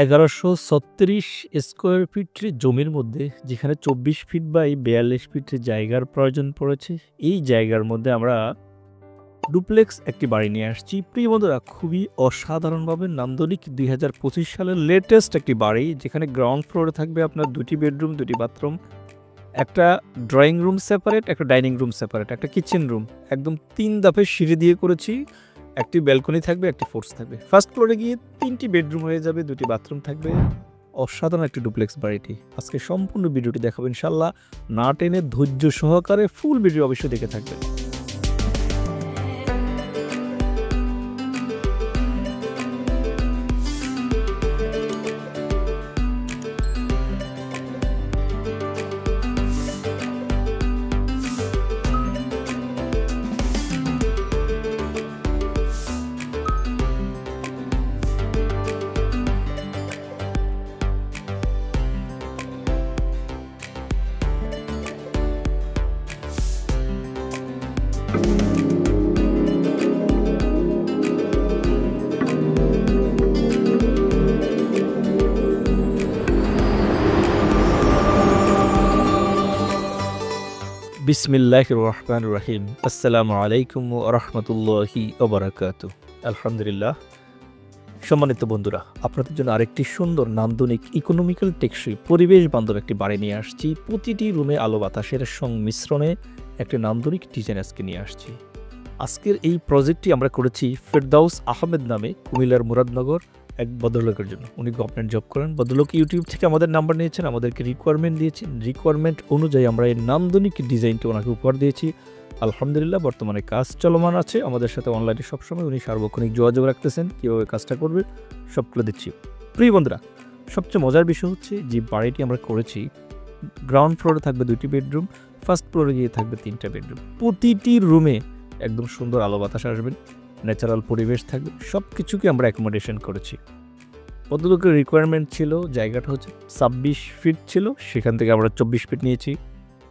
1136 square feet জমির মধ্যে যেখানে 24 ফিট বাই 42 ফিট জায়গার প্রয়োজন পড়েছে, এই জায়গার মধ্যে আমরা ডুপ্লেক্স একটি বাড়ি নিয়ে আসছি। প্রিয় বন্ধুরা, খুবই অসাধারণভাবে নান্দনিক 2025 সালের লেটেস্ট একটি বাড়ি, যেখানে গ্রাউন্ড ফ্লোরে থাকবে আপনার 2টি বেডরুম, 2টি বাথরুম, একটা ড্রয়িং রুম সেপারেট, একটা ডাইনিং রুম সেপারেট, একটা কিচেন রুম, একদম 3 ধাপের সিঁড়ি দিয়ে করেছি। একটি ব্যালকনি থাকবে, একটি ফোর্স থাকবে। ফার্স্ট ফ্লোরে গিয়ে 3টি বেডরুম হয়ে যাবে, 2টি বাথরুম থাকবে। অসাধারণ একটি ডুপ্লেক্স বাড়িটি। আজকে সম্পূর্ণ ভিডিওটি দেখাবো ইনশাল্লাহ। না টেনে ধৈর্য সহকারে ফুল ভিডিও অবশ্যই দেখে থাকবেন। বিসমিল্লাহির রহমানির রহিম। আসসালামু আলাইকুম ওয়া রাহমাতুল্লাহি ওয়া বারাকাতুহু। আলহামদুলিল্লাহ। সম্মানিত বন্ধুরা, আপনাদের জন্য আরেকটি সুন্দর নান্দনিক ইকোনমিক্যাল টেকসই পরিবেশ বান্ধব একটি বাড়ি নিয়ে আসছি। প্রতিটি রুমে আলো বাতাসের সংমিশ্রণে একটি নান্দনিক ডিজাইন আজকে নিয়ে আসছি। আজকের এই প্রজেক্টটি আমরা করেছি ফেরদাউস আহমেদ নামে কুমিল্লার মুরাদনগর এক ভদ্রলোকের জন্য। উনি গভর্নমেন্ট জব করেন। ভদ্রলোক ইউটিউব থেকে আমাদের নাম্বার নিয়েছেন, আমাদেরকে রিকোয়ারমেন্ট দিয়েছেন। রিকোয়ারমেন্ট অনুযায়ী আমরা এই নান্দনিক ডিজাইনটি ওনাকে উপহার দিয়েছি। আলহামদুলিল্লাহ, বর্তমানে কাজ চলমান আছে। আমাদের সাথে অনলাইনে সবসময় উনি সার্বক্ষণিক যোগাযোগ রাখতেছেন, কীভাবে কাজটা করবে সবগুলো দিচ্ছি। প্রিয় বন্ধুরা, সবচেয়ে মজার বিষয় হচ্ছে যে বাড়িটি আমরা করেছি, গ্রাউন্ড ফ্লোরে থাকবে 2টি বেডরুম, ফার্স্ট ফ্লোরে গিয়ে থাকবে 3টা বেডরুম। প্রতিটি রুমে একদম সুন্দর আলো বাতাস আসবেন, ন্যাচারাল পরিবেশ থাকবে। সব কিছুকে আমরা অ্যাকোমোডেশন করেছি। ভদ্রলোকের রিকোয়ারমেন্ট ছিল, জায়গাটা হচ্ছে 26 ফিট ছিল, সেখান থেকে আমরা 24 ফিট নিয়েছি।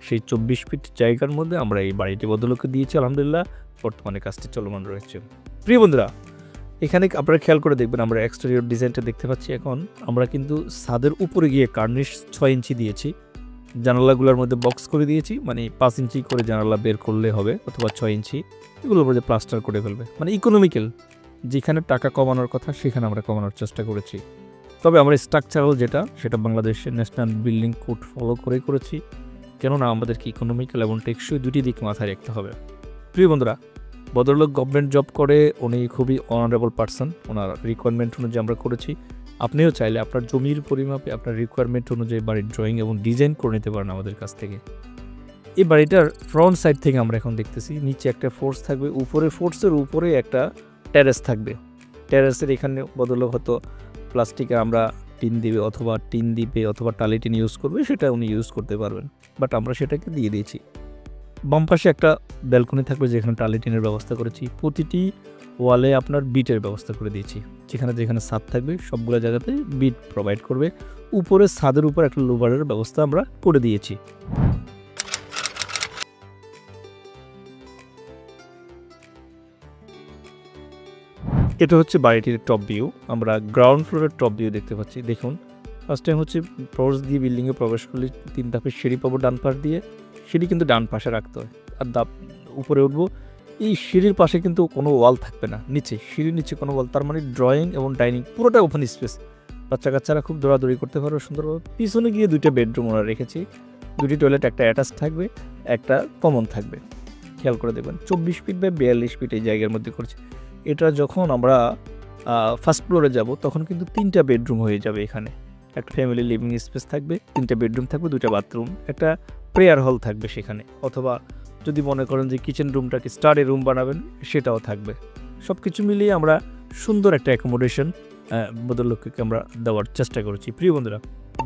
সেই 24 ফিট জায়গার মধ্যে আমরা এই বাড়িটি ভদ্রলোককে দিয়েছি। আলহামদুলিল্লাহ, বর্তমানে কাজটি চলমান রয়েছে। প্রিয় বন্ধুরা, এখানে আপনারা খেয়াল করে দেখবেন, আমরা এক্সটেরিয়র ডিজাইনটা দেখতে পাচ্ছি। এখন আমরা কিন্তু ছাদের উপরে গিয়ে কার্নিশ 6 ইঞ্চি দিয়েছি। জানালাগুলোর মধ্যে বক্স করে দিয়েছি, মানে 5 ইঞ্চি করে জানালা বের করলে হবে, অথবা 6 ইঞ্চি। এগুলোর মধ্যে প্লাস্টার করে ফেলবে, মানে ইকোনমিক্যাল। যেখানে টাকা কমানোর কথা সেখানে আমরা কমানোর চেষ্টা করেছি। তবে আমরা স্ট্রাকচারাল যেটা, সেটা বাংলাদেশের ন্যাশনাল বিল্ডিং কোড ফলো করেছি, কেননা আমাদেরকে ইকোনমিক্যাল এবং টেকসই দুটি দিক মাথায় রাখতে হবে। প্রিয় বন্ধুরা, ভদ্রলোক গভর্নমেন্ট জব করে, উনি খুবই অনারেবল পার্সন। ওনার রিকোয়ারমেন্ট অনুযায়ী আমরা করেছি। আপনিও চাইলে আপনার জমির পরিমাপে আপনার রিকোয়ারমেন্ট অনুযায়ী বাড়ির ড্রয়িং এবং ডিজাইন করে নিতে পারেন আমাদের কাছ থেকে। এই বাড়িটার ফ্রন্ট সাইড থেকে আমরা এখন দেখতেছি, নিচে একটা ফোর্স থাকবে, উপরে ফোর্সের উপরে একটা টেরেস থাকবে। টেরেসের এখানে ভদ্রলোক হয়তো প্লাস্টিকের আমরা টিন দিবে, অথবা টিন দিবে, অথবা টালি টিন ইউজ করবে, সেটা উনি ইউজ করতে পারবেন। বাট আমরা সেটাকে দিয়ে দিয়েছি। বাম পাশে একটা ব্যালকনি থাকবে, যেখানে টালি টিনের ব্যবস্থা করেছি। প্রতিটি ওয়ালে আপনার বিটের ব্যবস্থা করে দিয়েছি। যেখানে যেখানে ছাদ থাকবে সবগুলো জায়গাতে বিট প্রোভাইড করবে। উপরে ছাদের উপর একটা লোভারের ব্যবস্থা আমরা করে দিয়েছি। এটা হচ্ছে বাড়িটির টপ ভিউ। আমরা গ্রাউন্ড ফ্লোরের টপ ভিউ দেখতে পাচ্ছি। দেখুন, ফার্স্ট টাইম হচ্ছে ফোর্স দিয়ে বিল্ডিংয়ে প্রবেশ করলে 3 ধাপের সিঁড়ি পাবো ডান পাশ দিয়ে। সিঁড়ি কিন্তু ডান পাশে রাখতে হয়। আর উপরে উঠবো, এই সিঁড়ির পাশে কিন্তু কোনো ওয়াল থাকবে না, নিচে সিঁড়ির নিচে কোনো ওয়াল। তার মানে ড্রয়িং এবং ডাইনিং পুরোটা ওপেন স্পেস। বাচ্চা কাচ্চারা খুব দৌড়াদৌড়ি করতে পারবে সুন্দরভাবে। পিছনে গিয়ে 2টা বেডরুম আমরা রেখেছি, 2টি টয়লেট, একটা অ্যাটাচ থাকবে, একটা কমন থাকবে। খেয়াল করে দেখবেন 24 ফিট বাই 42 ফিট এই জায়গার মধ্যে করেছি। এটা যখন আমরা ফার্স্ট ফ্লোরে যাব, তখন কিন্তু 3টা বেডরুম হয়ে যাবে। এখানে একটা ফ্যামিলি লিভিং স্পেস থাকবে, 3টা বেডরুম থাকবে, 2টা বাথরুম, একটা প্রেয়ার হল থাকবে সেখানে। অথবা যদি মনে করেন যে কিচেন রুমটাকে স্টাডি রুম বানাবেন, সেটাও থাকবে। সব কিছু মিলিয়ে আমরা সুন্দর একটা অ্যাকোমোডেশন ভদ্রলোককে আমরা দেওয়ার চেষ্টা করেছি। প্রিয় বন্ধুরা,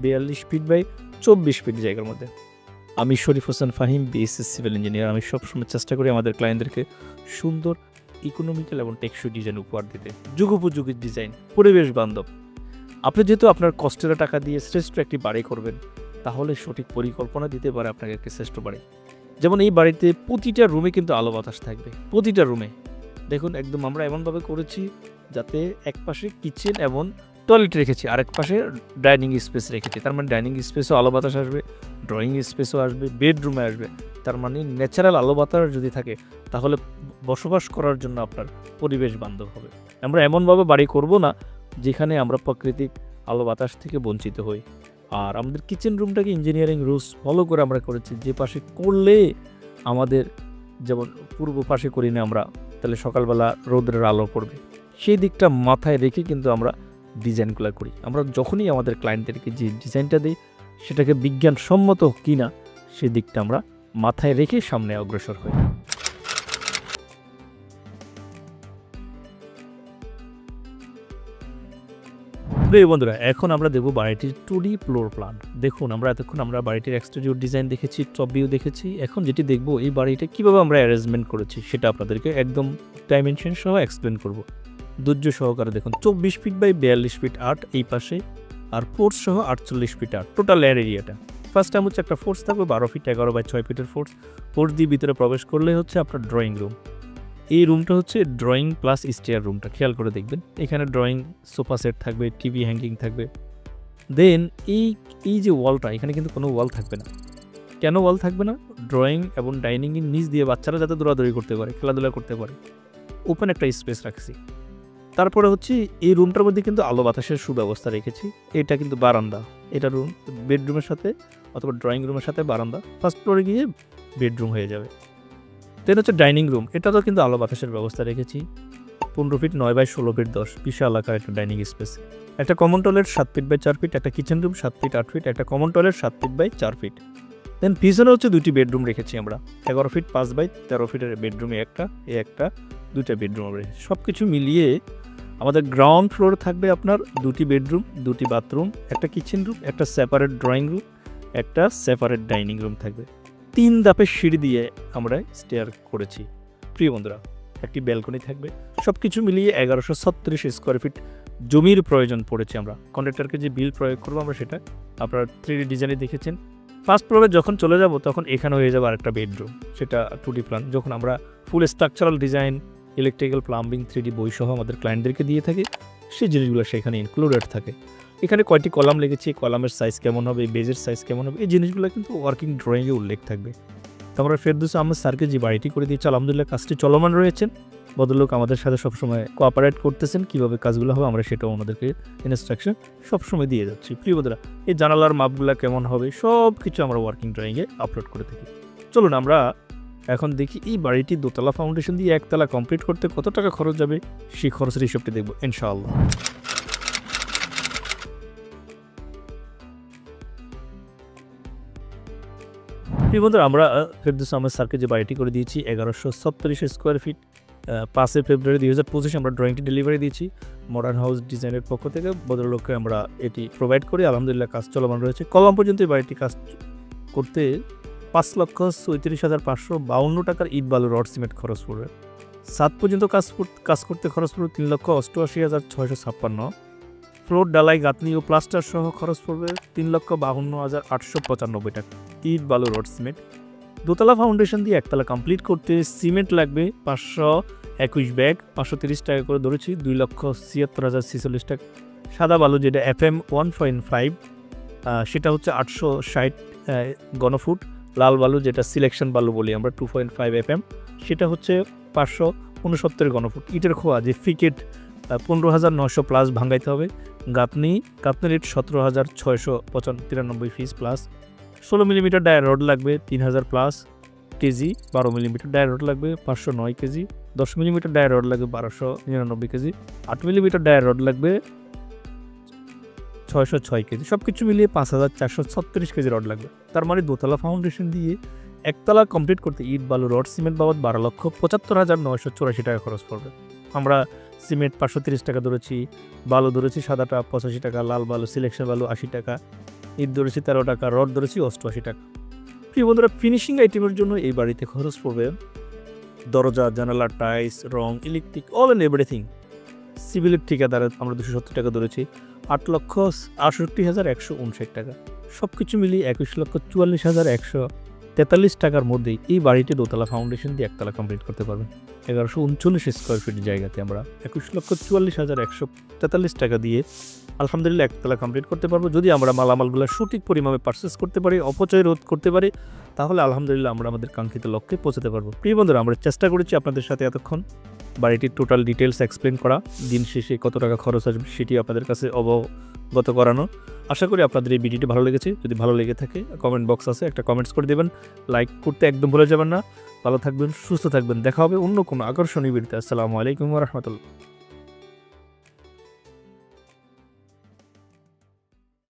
42 ফিট বাই 24 ফিট জায়গার মধ্যে। আমি Sharif Hossain Fahim, BSc civil engineer. আমি সবসময় চেষ্টা করি আমাদের ক্লায়েন্টদেরকে সুন্দর ইকোনমিক্যাল এবং টেকসই ডিজাইন উপহার দিতে। যুগোপযোগী ডিজাইন, পরিবেশ বান্ধব। আপনি যেহেতু আপনার কষ্টের টাকা দিয়ে শ্রেষ্ঠ একটি বাড়ি করবেন, তাহলে সঠিক পরিকল্পনা দিতে পারে আপনাকে একটি শ্রেষ্ঠ বাড়ি। যেমন এই বাড়িতে প্রতিটা রুমে কিন্তু আলো বাতাস থাকবে, প্রতিটা রুমে। দেখুন, একদম আমরা এমনভাবে করেছি যাতে এক পাশে কিচেন এবং টয়লেট রেখেছি, আরেক পাশে ডাইনিং স্পেস রেখেছি। তার মানে ডাইনিং স্পেসও আলো বাতাস আসবে, ড্রয়িং স্পেসও আসবে, বেডরুমে আসবে। তার মানে ন্যাচারাল আলো বাতাস যদি থাকে তাহলে বসবাস করার জন্য আপনার পরিবেশ বান্ধব হবে। আমরা এমনভাবে বাড়ি করব না যেখানে আমরা প্রাকৃতিক আলো বাতাস থেকে বঞ্চিত হই। আর আমাদের কিচেন রুমটাকে ইঞ্জিনিয়ারিং রুলস ফলো করে আমরা করেছি, যে পাশে করলে আমাদের, যেমন পূর্ব পাশে করি না আমরা, তাহলে সকালবেলা রোদের আলো পড়বে, সেই দিকটা মাথায় রেখে কিন্তু আমরা ডিজাইনগুলো করি। আমরা যখনই আমাদের ক্লায়েন্টদেরকে যে ডিজাইনটা দিই সেটাকে বিজ্ঞানসম্মত কি না সেই দিকটা আমরা মাথায় রেখে সামনে অগ্রসর হই। প্রিয় বন্ধুরা, এখন আমরা দেখব বাড়িটির 2D ফ্লোর প্ল্যান। দেখুন, আমরা এতক্ষণ বাড়িটির এক্সটেরিয়র ডিজাইন দেখেছি, টপ ভিউ দেখেছি। এখন যেটি দেখব, এই বাড়িটা কীভাবে আমরা অ্যারেঞ্জমেন্ট করেছি সেটা আপনাদেরকে একদম ডাইমেনশন সহ এক্সপ্লেন করব। ধৈর্য সহকারে দেখুন। 24 ফিট বাই 42 ফিট আর্ট এই পাশে, আর ফোর্স সহ 48 ফিট আর্ট টোটাল এরিয়াটা। ফার্স্ট টাইম হচ্ছে একটা ফোর্স থাকবে 12 ফিট 11 বাই 6 ফিটের ফোর্স। ফোর্স দিয়ে ভিতরে প্রবেশ করলে হচ্ছে আপনার ড্রয়িং রুম। এই রুমটা হচ্ছে ড্রয়িং প্লাস স্টেয়ার রুমটা, খেয়াল করে দেখবেন। এখানে ড্রয়িং সোফা সেট থাকবে, টিভি হ্যাঙ্গিং থাকবে। দেন এই যে ওয়ালটা, এখানে কিন্তু কোনো ওয়াল থাকবে না। কেন ওয়াল থাকবে না? ড্রয়িং এবং ডাইনিংয়ের নিচ দিয়ে বাচ্চারা যাতে দৌড়াদৌড়ি করতে পারে, খেলাধুলা করতে পারে, ওপেন একটা স্পেস রাখছি। তারপরে হচ্ছে এই রুমটার মধ্যে কিন্তু আলো বাতাসের সুব্যবস্থা রেখেছি। এটা কিন্তু বারান্দা, এটা রুম বেডরুমের সাথে অথবা ড্রয়িং রুমের সাথে বারান্দা, ফার্স্ট ফ্লোরে গিয়ে বেডরুম হয়ে যাবে। দেন হচ্ছে ডাইনিং রুম, এটাতেও কিন্তু আলো বাতাসের ব্যবস্থা রেখেছি। 15 ফিট 9 বাই 16 ফিট 10, বিশাল আকার একটা ডাইনিং স্পেস। একটা common toilet 7 feet by 4 feet, একটা কিচেন রুম 7 ফিট 8 ফিট, একটা common toilet 7 feet by 4 feet. Then পিছনে হচ্ছে 2টি বেডরুম রেখেছি আমরা, 11 ফিট 5 বাই 13 ফিটের বেডরুমে একটা, একটা 2টা বেডরুম রেখেছি। সব কিছু মিলিয়ে আমাদের গ্রাউন্ড ফ্লোরে থাকবে আপনার 2টি বেডরুম, 2টি বাথরুম, একটা কিচেন রুম, একটা সেপারেট ড্রয়িং রুম, একটা সেপারেট ডাইনিং রুম থাকবে। 3 ধাপের সিঁড়ি দিয়ে আমরা স্টেয়ার করেছি। প্রিয় বন্ধুরা, একটি ব্যালকনি থাকবে। সব কিছু মিলিয়ে 1136 স্কোয়ার ফিট জমির প্রয়োজন পড়েছে। আমরা কন্ট্রাক্টরকে যে বিল প্রয়োগ করবো আমরা সেটা আপনারা 3D ডিজাইনে দেখেছেন। ফার্স্ট ফ্লোরে যখন চলে যাব তখন এখানে হয়ে যাবে আরেকটা বেডরুম, সেটা 2D প্ল্যান। যখন আমরা full structural design, electrical, plumbing, 3D বই সহ আমাদের ক্লায়েন্টদেরকে দিয়ে থাকি, সেই জিনিসগুলো সেখানে ইনক্লুডেড থাকে। এখানে কয়টি কলাম লেগেছি, কলামের সাইজ কেমন হবে, বেজের সাইজ কেমন হবে, এই জিনিসগুলো কিন্তু ওয়ার্কিং ড্রয়িংয়ে উল্লেখ থাকবে। তো আমরা ফেরদৌস আহমেদ স্যারকে যে বাড়িটি করে দিয়েছি, আলহামদুলিল্লাহ কাজটি চলমান রয়েছেন। ভদ্রলোক আমাদের সাথে সবসময় কোঅপারেট করতেছেন, কীভাবে কাজগুলো হবে আমরা সেটাও আমাদেরকে ইনস্ট্রাকশন সবসময় দিয়ে যাচ্ছি। প্রিয় বন্ধুরা, এই জানালার মাপগুলো কেমন হবে সব কিছু আমরা ওয়ার্কিং ড্রয়িংয়ে আপলোড করে থাকি। চলুন আমরা এখন দেখি এই বাড়িটি দোতলা ফাউন্ডেশন দিয়ে একতলা কমপ্লিট করতে কত টাকা খরচ যাবে, সেই খরচের হিসাবটি দেখব ইনশাআল্লাহ। প্রিয় বন্ধুরা, আমরা ফেরদৌস আহমেদ স্যারকে যে বাড়িটি করে দিয়েছি 1137 স্কোয়ার ফিট, 5 ফেব্রুয়ারি 2025 আমরা ড্রয়িংটি ডেলিভারি দিয়েছি মডার্ন হাউস ডিজাইনের পক্ষ থেকে। ভদ্রলোককে আমরা এটি প্রোভাইড করি, আলহামদুলিল্লাহ কাজ চলমান রয়েছে। কলম পর্যন্ত এই বাড়িটি কাজ করতে 5,37,552 টাকার ইট বালু রড সিমেন্ট খরচ পড়বে। 7 পর্যন্ত কাজ করতে খরচ পড়বে 3,88,656। ফ্লোর ডালাই, গাঁথনি ও প্লাস্টার সহ খরচ পড়বে 3,52,895 টাকা ইট বালু রড সিমেন্ট। দোতলা ফাউন্ডেশন দিয়ে একতলা কমপ্লিট করতে সিমেন্ট লাগবে 521 ব্যাগ, 530 টাকা করে ধরেছি, 2,76,046 টাকা। সাদা বালু যেটা FM 1.5 সেটা হচ্ছে 860 ঘনফুট। লাল বালু যেটা সিলেকশন বালু বলি আমরা 2.5 FM, সেটা হচ্ছে 569 ঘনফুট। ইটের খোয়া যে ফিকেট 15,900 প্লাস ভাঙাইতে হবে। গাঁথনি রেট 17,693 ফিস প্লাস। 16 মিলিমিটার ডায়ার রড লাগবে 3,000 প্লাস কেজি। 12 মিলিমিটার ডায়ার রড লাগবে 509 কেজি। 10 মিলিমিটার ডায়ার রড লাগবে 1299 কেজি। 8 মিলিমিটার ডায়ার রড লাগবে 606 কেজি। সব কিছু মিলিয়ে 5,436 কেজি রড লাগবে। তার মানে দোতলা ফাউন্ডেশন দিয়ে একতলা কমপ্লিট করতে ইট বালু রড সিমেন্ট বাবদ 12,75,984 টাকা খরচ পড়বে। আমরা সিমেন্ট 530 টাকা ধরেছি, বালু ধরেছি সাদাটা 85 টাকা, লাল বালু সিলেকশন বালু 80 টাকা, ইট ধরেছি 13 টাকা, রড ধরেছি 88 টাকা। প্রিয় বন্ধুরা, ফিনিশিং আইটেমের জন্য এই বাড়িতে খরচ পড়বে দরজা, জানালা, টাইলস, রং, ইলেকট্রিক, অল অ্যান্ড এভরিথিং। সিভিলের ঠিকাদার আমরা 270 টাকা ধরেছি, 8,68,159 টাকা। সব কিছু মিলিয়ে 21,44,143 টাকার মধ্যেই এই বাড়িটি দোতলা ফাউন্ডেশন দিয়ে একতলা কমপ্লিট করতে পারবেন। 1139 স্কোয়ার ফিট জায়গাতে আমরা 21,44,143 টাকা দিয়ে আলহামদুলিল্লাহ একতলা কমপ্লিট করতে পারবো। যদি আমরা মালামালগুলো সঠিক পরিমাণে পারচেস করতে পারি, অপচয় রোধ করতে পারি, তাহলে আলহামদুলিল্লাহ আমরা আমাদের কাঙ্ক্ষিত লক্ষ্যে পৌঁছাতে পারবো। প্রিয় বন্ধুরা, আমরা চেষ্টা করেছি আপনাদের সাথে এতক্ষণ বাড়িটির টোটাল ডিটেলস এক্সপ্লেন করা, দিন শেষে কত টাকা খরচ আসবে সেটি আপনাদের কাছে অবগত করানো। আশা করি আপনাদের এই ভিডিওটি ভালো লেগেছে। যদি ভালো লেগে থাকে কমেন্ট বক্স আছে, একটা কমেন্টস করে দেবেন, লাইক করতে একদম ভুলে যাবেন না। ভালো থাকবেন, সুস্থ থাকবেন। দেখা হবে অন্য কোনো আকর্ষণীয় ভিডিওতে। আসসালামু আলাইকুম ওয়া রাহমাতুল্লাহ।